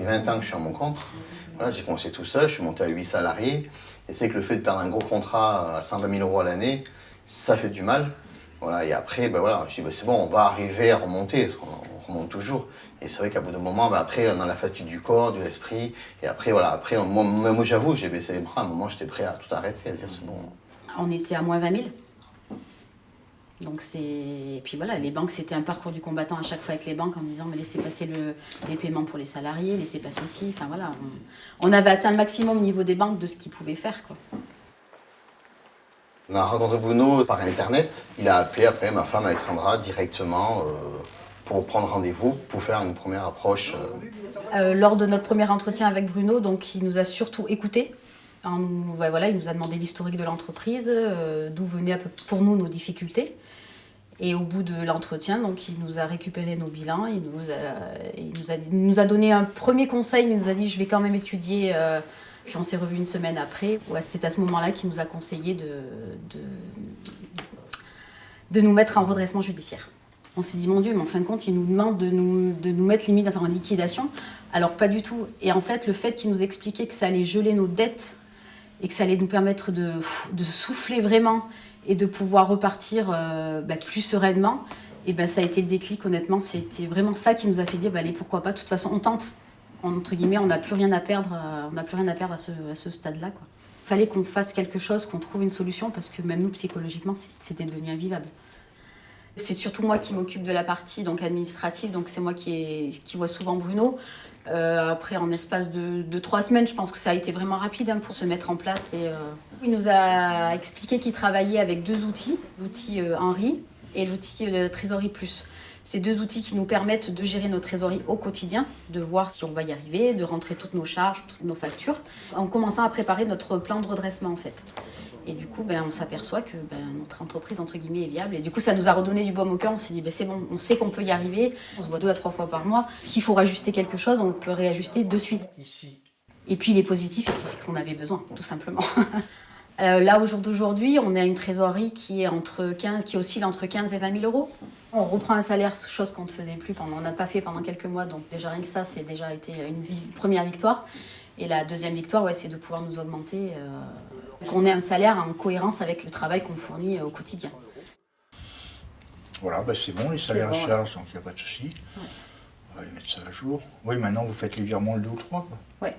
20 ans que je suis à mon compte. Voilà, j'ai commencé tout seul, je suis monté à 8 salariés. Et c'est que le fait de perdre un gros contrat à 120 000 € à l'année, ça fait du mal. Voilà, et après, ben voilà, je dis, ben c'est bon, on va arriver à remonter, on remonte toujours. Et c'est vrai qu'à bout d'un moment, ben après, on a la fatigue du corps, de l'esprit. Et après, voilà, après, moi j'avoue, j'ai baissé les bras. À un moment, j'étais prêt à tout arrêter, à dire c'est bon. On était à moins 20 000. Donc et puis voilà, les banques, c'était un parcours du combattant à chaque fois avec les banques en disant mais laissez passer les paiements pour les salariés, laissez passer ci, enfin voilà. On avait atteint le maximum au niveau des banques de ce qu'ils pouvaient faire, quoi. On a rencontré Bruno par internet. Il a appelé après ma femme Alexandra directement pour prendre rendez-vous, pour faire une première approche. Lors de notre premier entretien avec Bruno, donc il nous a surtout écoutés. Voilà, il nous a demandé l'historique de l'entreprise, d'où venaient pour nous nos difficultés. Et au bout de l'entretien, donc, il nous a récupéré nos bilans, il nous a donné un premier conseil, mais il nous a dit je vais quand même étudier. Puis on s'est revus une semaine après. Ouais, c'est à ce moment-là qu'il nous a conseillé de nous mettre en redressement judiciaire. On s'est dit mon Dieu, mais en fin de compte, il nous demande de nous mettre limite en liquidation. Alors pas du tout. Et en fait, le fait qu'il nous expliquait que ça allait geler nos dettes et que ça allait nous permettre de souffler vraiment et de pouvoir repartir plus sereinement, et ça a été le déclic, honnêtement. C'était vraiment ça qui nous a fait dire allez, pourquoi pas, de toute façon on tente. Entre guillemets, on n'a plus rien à perdre, à ce stade-là, quoi. Fallait qu'on fasse quelque chose, qu'on trouve une solution, parce que même nous, psychologiquement, c'était devenu invivable. C'est surtout moi qui m'occupe de la partie donc, administrative, donc c'est moi qui vois souvent Bruno. Après, en espace de 3 semaines, je pense que ça a été vraiment rapide pour se mettre en place. Il nous a expliqué qu'il travaillait avec 2 outils, l'outil Henri et l'outil Trésorerie Plus. Ces 2 outils qui nous permettent de gérer nos trésoreries au quotidien, de voir si on va y arriver, de rentrer toutes nos charges, toutes nos factures, en commençant à préparer notre plan de redressement en fait. Et du coup, on s'aperçoit que notre entreprise, entre guillemets, est viable. Et du coup, ça nous a redonné du baume au cœur. On s'est dit, c'est bon, on sait qu'on peut y arriver. On se voit 2 à 3 fois par mois. S'il faut rajuster quelque chose, on peut réajuster de suite. Et puis, il est positif et c'est ce qu'on avait besoin, tout simplement. Là, au jour d'aujourd'hui, on a une trésorerie qui oscille entre 15 et 20 000 €. On reprend un salaire, chose qu'on ne faisait plus, on n'a pas fait pendant quelques mois. Donc déjà, rien que ça, c'est déjà été une première victoire. Et la deuxième victoire, c'est de pouvoir nous augmenter, qu'on ait un salaire en cohérence avec le travail qu'on fournit au quotidien. Voilà, c'est bon, les salaires à charge, donc il n'y a pas de souci. Ouais. On va les mettre ça à jour. Oui, maintenant vous faites les virements le 2 ou 3, quoi. Oui,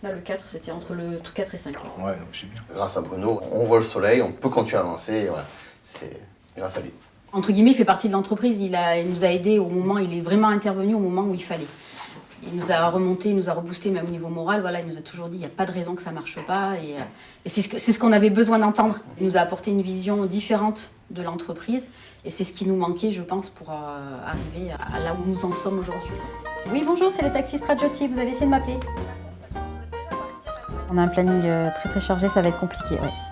là le 4, c'était entre le 4 et 5. Ouais, donc c'est bien. Grâce à Bruno, on voit le soleil, on peut continuer à avancer, et voilà, c'est grâce à lui. Entre guillemets, il fait partie de l'entreprise, il nous a aidés au moment, il est vraiment intervenu au moment où il fallait. Il nous a remonté, il nous a reboosté même au niveau moral. Voilà, il nous a toujours dit il n'y a pas de raison que ça ne marche pas. Et c'est ce qu'on avait besoin d'entendre. Il nous a apporté une vision différente de l'entreprise. Et c'est ce qui nous manquait, je pense, pour arriver à là où nous en sommes aujourd'hui. Oui, bonjour, c'est les taxis Stradiotti. Vous avez essayé de m'appeler? On a un planning très très chargé, ça va être compliqué. Ouais.